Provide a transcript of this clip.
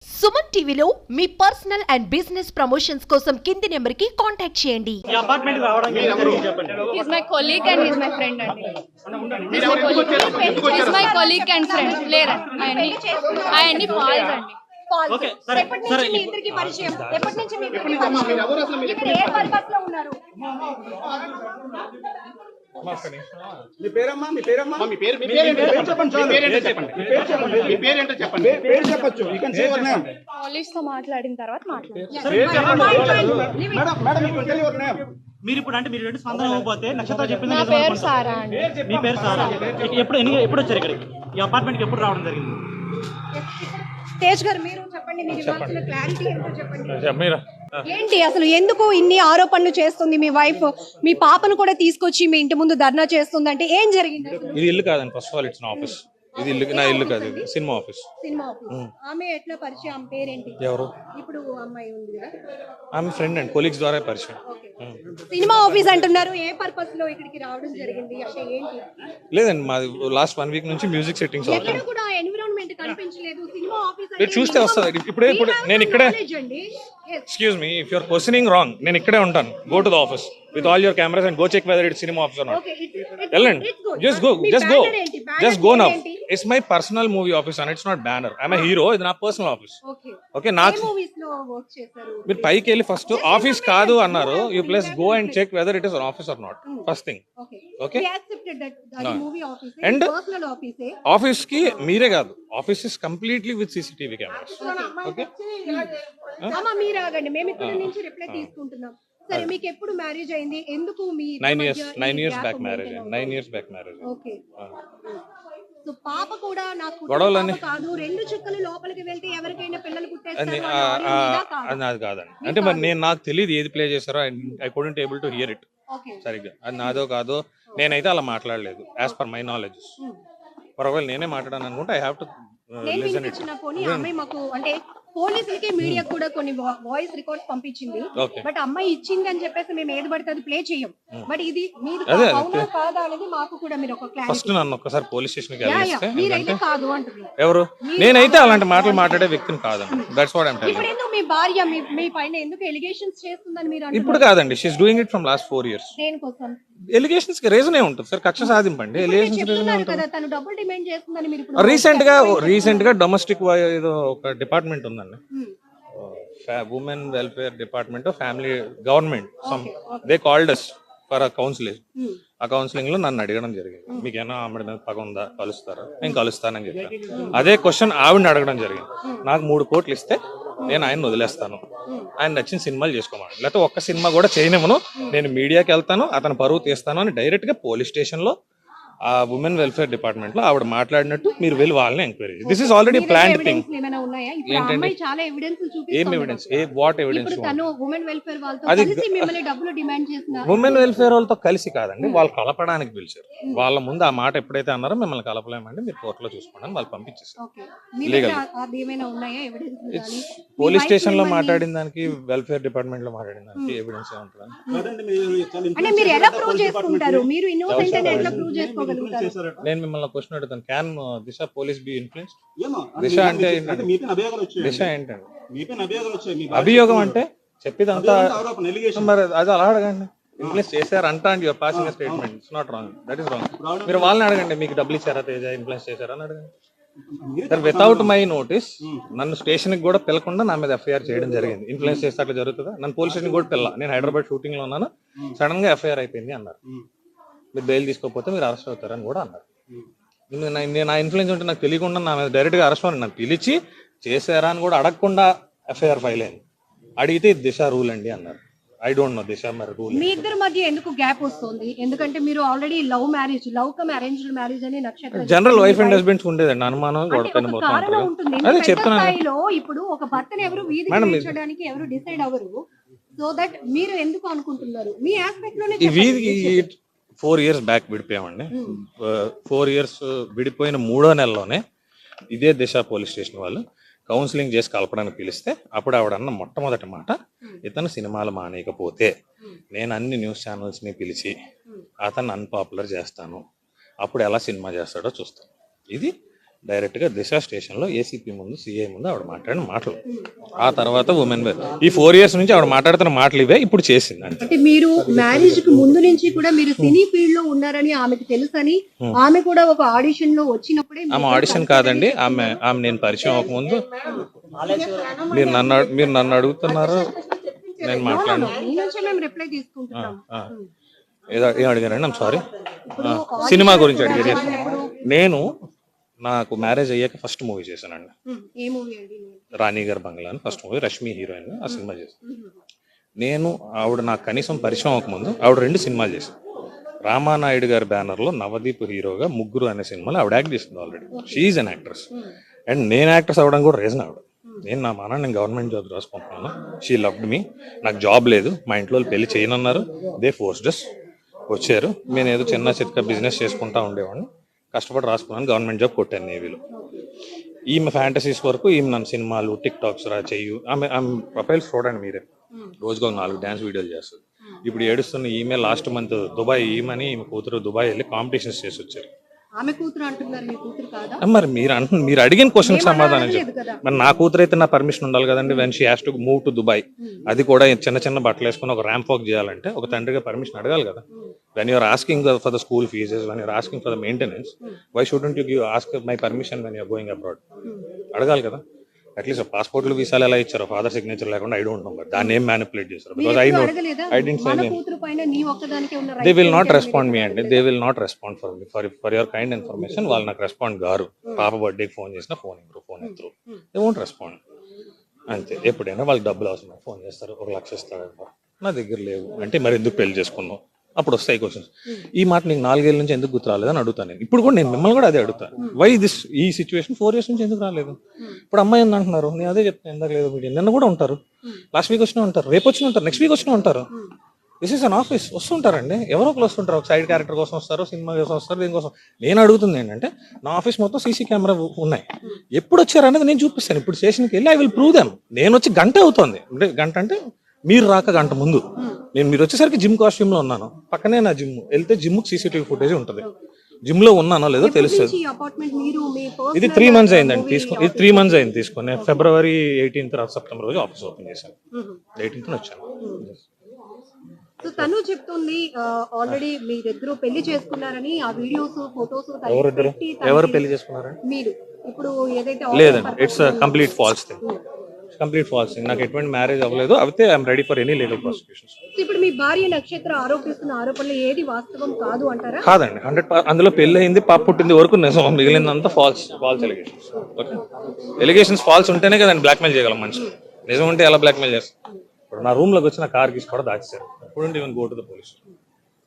సుమన్ టీవీలో మీ personal and business promotions కోసం కింది నెంబర్కి కాంటాక్ట్ చేయండి. ఈ అపార్ట్మెంట్ రావడానికి చెప్పండి. He's my colleague and he's my friend అండి. He's my colleague and friend. లేరండి ఆయన్ని ఫాల్స్ అండి. ఓకే సరే సరే మీ ఇద్దరికి పరిచయం ఎప్పటి నుంచి మీ ఇద్దరికి పరిచయం ఇక్కడ ఏ పర్పస్ లో ఉన్నారు? మీ పేరమ్మా మీ పేరమ్మా మీ పేరు చెప్పండి. మీ పేరేంటో చెప్పండి. మీ పేరేంటో చెప్పండి. పేరు చెప్పొచ్చు. You can say your name. Police తో మాట్లాడిన తర్వాత మాట్లాడతాం. Madam madam you can tell your name. మీరు ఇప్పుడు అంటే మీరు రెండు స్పందన ఇవ్వకపోతే నక్షత్ర చెప్పింది నా నిజం పేరు అనుకుంటా. సారా అండి. మీ పేరు సారా. ఎప్పుడు వచ్చారు ఇక్కడికి? ఈ అపార్ట్మెంట్ కి ఎప్పుడు రావడం జరిగింది? తేజ్ గారు మీరు చెప్పండి, మీరు ఇవ్వాల్సిన క్లారిటీ ఏంటో చెప్పండి. ఏంటి అసలు ఎందుకు ఇన్ని ఆరోపణలు చేస్తుంది మీ వైఫ్? మీ పాపను కూడా తీసుకొచ్చి మీ ఇంటి ముందు ధర్నా చేస్తుంది అంటే ఏం జరిగింది? ఇది ఇల్లు కాదండి. ఫస్ట్ ఆఫ్ ఆల్ ఇట్స్ నా ఆఫీస్. ఇది ఇల్లు, నా ఇల్లు కాదు, ఇది సినిమా ఆఫీస్. Cinema office. ఆమె ఎట్లా పరిచయం? ఆమె పేరేంటి? ఎవరు? ఇప్పుడు అమ్మాయి ఉంది కదా, ఆమె ఫ్రెండ్ అండ్ కొలీగ్స్ ద్వారా పరిచయం. సినిమా ఆఫీస్ అంటున్నారు. ఏ పర్పస్ లో ఇక్కడికి రావడం జరిగింది అంటే ఏంటి? లేదండి, మాది లాస్ట్ 1 వీక్ నుంచి మ్యూజిక్ సెట్టింగ్స్ ఎక్కడ అవుతుంది. కూడా ఎన్విరాన్మెంట్ కనిపించలేదు. సినిమా ఆఫీస్ మీరు చూస్తే వస్తుంది. ఇప్పుడు నేను ఇక్కడే, excuse me, if your questioning wrong, నేను ఇక్కడే ఉంటాను. Go to the office with all your cameras and go check whether it's cinema office or not. వెళ్ళండి, just go now. It's my personal movie office and it's not banner. I'm a hero. ఇది నా personal office. Okay, నాకు movies లో work చేశారు. మీరు పైకి వెళ్ళి first office కాదు అన్నారు. You please go and check whether it is an office or not. First thing. Okay, and office కి మీరే కాదు, office is completely with CCTV cameras. Okay, మీరు ఆగండి, మేము ఇక్కడ నుంచి రిప్లై తీసుకుంటున్నాం. సరే, మీకు ఎప్పుడు మ్యారేజ్ అయింది? ఎందుకు మీ 9 years back marriage. 9 years back marriage. Okay, so పాప కూడా నాకు గొడవలని కాదు, 2 చుక్కలు లోపలికి వెళ్తే ఎవరికైనా పిల్లలు అది అది కాదండి. అంటే మరి నాకు తెలియదు ఏది ప్లే చేశారో. I couldn't able to hear it సరిగ్గా. అది నాదో కాదో నేనైతే అలా మాట్లాడలేదు యాజ్ పర్ మై నాలెడ్జ్. ఒకవేళ నేనే మాట్లాడాను అనుకుంటే I have to listen it. అమ్మాయి మాకు అంటే పోలీసులకి మీడియా కూడా కొన్ని వాయిస్ రికార్డ్స్ పంపించింది. Okay. బట్ అమ్మాయి ఇచ్చింది అని చెప్పేసి మేము ఏది పడితే అది ప్లే చేయం. బట్ ఇది మీరు అవునా కాదా అనేది మాకు కూడా మీరు ఒక ఫస్ట్ క్లారిటీ. నన్ను ఒక్కసారి పోలీస్ స్టేషన్ కి వెళ్ళిస్తే. మీరైతే కాదు అంటున్నారు. ఎవరు? నేనైతే అలాంటి మాటలు మాట్లాడే వ్యక్తిని కాదండి. That's what I'm telling. ఇప్పుడు ఎందుకు మీ భార్య మీ పైన ఎందుకు ఎలిగేషన్స్ చేస్తుందని మీరు అంటున్నారు? ఇప్పుడు కాదండి, she's doing it from last 4 years. దేనికోసం? ఎలిగేషన్స్ కి రీజన్ ఏ ఉంటుంది సార్. కక్ష సాధింపండి. ఎలిగేషన్స్ రీజన్ చెప్తున్నారు ఉంటుంది. కదా, తను డబ్బులు డిమాండ్ చేస్తుందని మీరు ఇప్పుడు రీసెంట్ గా డొమెస్టిక్ ఏదో ఒక డిపార్ట్మెంట్ ఉందండి, women welfare department, family government, some they called us for a counselling. ఆ కౌన్సిలింగ్ లో నన్ను అడగడం జరిగింది, మీకేనా ఆమె మీద పగ ఉందా, కలుస్తారా? నేను కలుస్తానని చెప్పాను. అదే క్వశ్చన్ ఆవిడని అడగడం జరిగింది. నాకు 3 కోట్లు ఇస్తే నేను ఆయన వదిలేస్తాను, ఆయన నచ్చిన సినిమాలు చేసుకోమని, లేకపోతే ఒక్క సినిమా కూడా చేయనివ్వను, నేను మీడియాకి వెళ్తాను, అతను పరువు తీస్తాను అని డైరెక్ట్ గా పోలీస్ స్టేషన్ లో ఆ ఉమెన్ వెల్ఫేర్ డిపార్ట్మెంట్ లో ఆవిడ మాట్లాడినట్టు మీరు వెళ్ళి వాళ్ళని enquiry. This is already planned thing. ఏంటండి చాలా ఎవిడెన్స్ ఏం ఎవిడెన్స్? What evidence? తను ఉమెన్ వెల్ఫేర్ వాళ్ళతో అది కలిసి మిమ్మల్ని డబ్బులు డిమాండ్ చేస్తున్నారు. ఉమెన్ వెల్ఫేర్ వాళ్ళతో కలిసి కాదండి, వాళ్ళు కలపడానికి పిలిచారు. వాళ్ళ ముందు ఆ మాట ఎప్పుడైతే అన్నారో మిమ్మల్ని కలపలేమండి, మీరు కోర్టులో చూసుకోండి వాళ్ళు పంపించేసారు. పోలీస్ స్టేషన్ లో మాట్లాడిన దానికి, వెల్ఫేర్ డిపార్ట్మెంట్ లో మాట్లాడిన దానికి ఎవిడెన్స్ ఏమంటారు? అంటే మీరు ఎలా ప్రూవ్ చేసుకుంటారు? మీరు ఇన్నోసెంట్ అని ఎట్లా ప్రూవ్ చేసుకోగలుగుతారు? నేను మిమ్మల్ని క్వశ్చన్ అడుగుతాను, can Disha police be influenced? Disha అంటే దిశ ఏంటండి? అభియోగం అంటే చెప్పేదంతా మరి అది అలా అడగండి. ఇన్ఫ్లుయెన్స్ చేశారు అంట and your passing statement. It's not wrong, that is wrong. మీరు వాళ్ళని అడగండి, మీకు డబ్బులు ఇచ్చారా తేజ, ఇన్ఫ్లుయెన్స్ చేశారా అని అడగండి. సార్, వితౌట్ మై నోటీస్ నన్ను స్టేషన్ కి కూడా పిలకుండా నా మీద ఎఫ్ఐఆర్ చేయడం జరిగింది. ఇన్ఫ్లుయెన్స్ చేస్తే అట్లా జరుగుతుందా? నన్ను పోలీస్ స్టేషన్ కూడా పిల్ల, నేను హైదరాబాద్ షూటింగ్ లో ఉన్నాను, సడన్ గా ఎఫ్ఐఆర్ అయిపోయింది అన్నారు. మీరు బెయిల్ తీసుకోకపోతే మీరు అరెస్ట్ అవుతారని కూడా అన్నారు. నా ఇన్ఫ్లుయెన్స్ ఉంటే నాకు తెలియకుండా నా మీద డైరెక్ట్ గా అరెస్ట్ అవ్వండి, నన్ను పిలిచి చేశారా అని కూడా అడగకుండా ఎఫ్ఐఆర్ ఫైల్ అయింది. అడిగితే దిశ రూల్ అండి అన్నారు. ఐ డోంట్ నో దిశ మరి రూల్. మీ ఇద్దరి మధ్య ఎందుకు గ్యాప్ వస్తుంది? ఎందుకంటే మీరు already love come arranged marriage అని నక్షత్రం జనరల్ వైఫ్ అండ్ హస్బెండ్స్ ఉండేదండి, అనుమానం కారణం ఉంటుంది. అదే చెప్తున్నాను. ఇప్పుడు ఒక భర్తని ఎవరు వీధికి ఎవరు డిసైడ్ అవ్వరు. సో దట్ మీరు ఎందుకు అనుకుంటున్నారు? మీ ఆస్పెక్ట్ లోనే ఈ వీధికి 4 years బ్యాక్ విడిపోయామండి. 4 years విడిపోయిన 3వ నెలలోనే ఇదే దిశ పోలీస్ స్టేషన్ వాళ్ళు కౌన్సిలింగ్ చేసి కలపడానికి పిలిస్తే అప్పుడు ఆవిడన్న మొట్టమొదటి మాట, ఇతను సినిమాలు మానేయకపోతే నేను అన్ని న్యూస్ ఛానల్స్ని పిలిచి అతను అన్పాపులర్ చేస్తాను, అప్పుడు ఎలా సినిమా చేస్తాడో చూస్తాను. ఇది డైరెక్ట్గా దిశ స్టేషన్లో ఏసీపీ ముందు సిఐ ముందు ఆవిడ మాట్లాడిన మాటలు. ఆ తర్వాత ఉమెన్ ఈ 4 years నుంచి ఆవిడ మాట్లాడుతున్న మాటలు ఇవే ఇప్పుడు చేసింది అంతే. అంటే మీరు మ్యారేజ్ కి ముందు నుంచి కూడా మీరు సినీ ఫీల్డ్ లో ఉన్నారని ఆమెకు తెలుసని ఆమె కూడా ఒక ఆడిషన్ లో వచ్చినప్పుడే ఆమె ఆడిషన్ కాదండి, ఆమె నేను పరిచయం అవ్వకముందు మీరు నన్ను అడుగుతున్నారు, నేను మాట్లాడిన మీ నుంచే మేము రిప్లై తీసుకుంటున్నాం. ఏం అడిగారండి? ఐమ్ సారీ, సినిమా గురించి అడిగారు. నేను నాకు మ్యారేజ్ అయ్యాక ఫస్ట్ మూవీ చేశానండి, ఏ మూవీ అండి? రాణి గారి బంగ్లా అని ఫస్ట్ మూవీ, రష్మి హీరోయిన్ ఆ సినిమా చేశాను. నేను ఆవిడ నాకు కనీసం పరిచయం అవ్వకముందు ఆవిడ 2 సినిమాలు చేశాను. రామానాయుడు గారి బ్యానర్లో నవదీప్ హీరోగా ముగ్గురు అనే సినిమాలో ఆవిడ యాక్ట్ చేసింది already. She's an actress and నేను యాక్ట్రెస్ అవ్వడం కూడా రీజన్ ఆవిడ. నేను గవర్నమెంట్ జాబ్ రాసుకుంటున్నాను, షీ లవ్డ్ మీ, నాకు జాబ్ లేదు, మా ఇంట్లో పెళ్లి చేయనన్నారు, దే ఫోర్స్డ్ అస్, వచ్చారు. నేను ఏదో చిన్న చిత్క బిజినెస్ చేసుకుంటా ఉండేవాడిని, కష్టపడి రాసుకున్నాను, గవర్నమెంట్ జాబ్ కొట్టాను నేవీలో. ఈమె ఫ్యాంటసీస్ వరకు ఈమె నన్ను సినిమాలు టిక్ టాక్స్ చెయ్యు, ఆమె ప్రొఫైల్స్ చూడండి మీరే, రోజుకు 4 డ్యాన్స్ వీడియోలు చేస్తుంది. ఇప్పుడు ఏడుస్తున్న ఈమె లాస్ట్ మంత్ దుబాయ్, ఈమె కూతురు దుబాయ్ వెళ్ళి కాంపిటీషన్స్ చేసి వచ్చారు. ఆమె కూతురు అంటున్నారు, మీ కూతురు కాదా? మరి మీరు అడిగిన క్వశ్చన్ సమాధానం చెప్పి, మరి నా కూతురు అయితే నా పర్మిషన్ ఉండాలి కదండి. When she has to move to Dubai, అది కూడా చిన్న బట్టలు వేసుకుని ఒక ర్యాంప్ వాక్ చేయాలంటే ఒక తండ్రిగా పర్మిషన్ అడగాలి కదా. When you're asking for the school fees, when you're asking for the maintenance, why shouldn't you ask my permission when you're going abroad? అడగాలి కదా. అట్లీస్ట్ పాస్పోర్ట్లు వీసాలు ఎలా ఇచ్చారో ఫాదర్ సిగ్నేచర్ లేకుండా ఐ డోంట్ నో, బట్ దాన్ని ఏం మ్యానిపులేట్ చేశారు? Because I know I didn't say name. They will not respond me అండి, they will not respond for me. For your kind information, వాళ్ళు నాకు రెస్పాండ్ గారు. పాప బర్త్డేకి ఫోన్ చేసినా ఫోన్ ఎత్తురు, దే వోంట్ రెస్పాండ్ అంతే. ఎప్పుడైనా వాళ్ళకి డబ్బులు అవసరం ఫోన్ చేస్తారు, 1 లక్ష ఇస్తాడు, నా దగ్గర లేవు అంటే మరి ఎందుకు పెళ్లి చేసుకున్నావు, అప్పుడు వస్తాయి క్వశ్చన్స్. ఈ మాట నీకు 4 ఏళ్ళ నుంచి ఎందుకు గుర్తు రాలేదని అడుగుతాను నేను. ఇప్పుడు కూడా నేను మిమ్మల్ని కూడా అదే అడుగుతాను, వై దిస్ ఈ సిచ్యువేషన్ 4 years నుంచి ఎందుకు రాలేదు? ఇప్పుడు అమ్మాయి అంటున్నారు, నేను అదే చెప్తాను, ఎందుకు లేదు మీడియా. నిన్న కూడా ఉంటారు, లాస్ట్ వీక్ వచ్చినా ఉంటారు, రేపు వచ్చినా ఉంటారు, నెక్స్ట్ వీక్ వచ్చినా ఉంటారు. దిస్ ఇస్ అన్ ఆఫీస్, వస్తుంటారండి, ఎవరో ఒకరు వస్తుంటారు, ఒక సైడ్ క్యారెక్టర్ కోసం వస్తారు, సినిమా కోసం వస్తారు, దీనికోసం. నేను అడుగుతుంది ఏంటంటే, నా ఆఫీస్ మొత్తం సీసీ కెమెరా ఉన్నాయి, ఎప్పుడు వచ్చారు అనేది నేను చూపిస్తాను. ఇప్పుడు స్టేషన్కి వెళ్ళి ఐ విల్ ప్రూవ్ దెమ్. నేను వచ్చి గంట అవుతుంది, అంటే గంట అంటే మీరు రాక గంట ముందు. మీరు వచ్చేసరికి జిమ్ కాస్ట్యూమ్ లో ఉన్నాను, పక్కనే నా జిమ్, వెళ్తే జిమ్ సీసీటీవీ ఫుటేజ్ ఉంటుంది, జిమ్ లో ఉన్నానో లేదో తెలుస్తుంది. ఇది 3 months అయిందండి తీసుకుని, ఇది 3 months అయింది తీసుకుని. February 18th సెప్టెంబర్ రోజు ఆఫీస్ ఓపెన్ చేశాను, 18th వచ్చాను. సో తను చెప్తుంది ఆల్రెడీ మీ దగ్గర పెళ్లి చేసుకున్నారని, ఆ వీడియోస్ ఫోటోస్ ఎవరు పెళ్లి చేసుకున్నారని మీరు ఇప్పుడు ఏదైతే లేదండి, it's complete falls thing, complete falls thing. నాకు ఎటువంటి మ్యారేజ్ అవ్వలేదు, అయితే I'm ready for any legal prosecutions. ఇప్పుడు మీ భార్య నక్షత్ర ఆరోపిస్తున్న ఆరోపణలు ఏది వాస్తవం కాదు అంటారా? కాదండి, 100% అందులో పెళ్లి అయింది, పాప పుట్టింది వరకు నిజం, మిగిలిందంతా false allegations. Okay, allegations false ఉంటేనే కదండి బ్లాక్మెయిల్ చేయగలం మనిషి, నిజం ఉంటే ఎలా బ్లాక్మెయిల్ చేస్తారు? ఇప్పుడు నా రూమ్ లోకి వచ్చి నా కార్ గీసి కూడా దాచేశారు, ఇప్పుడు even go to the police.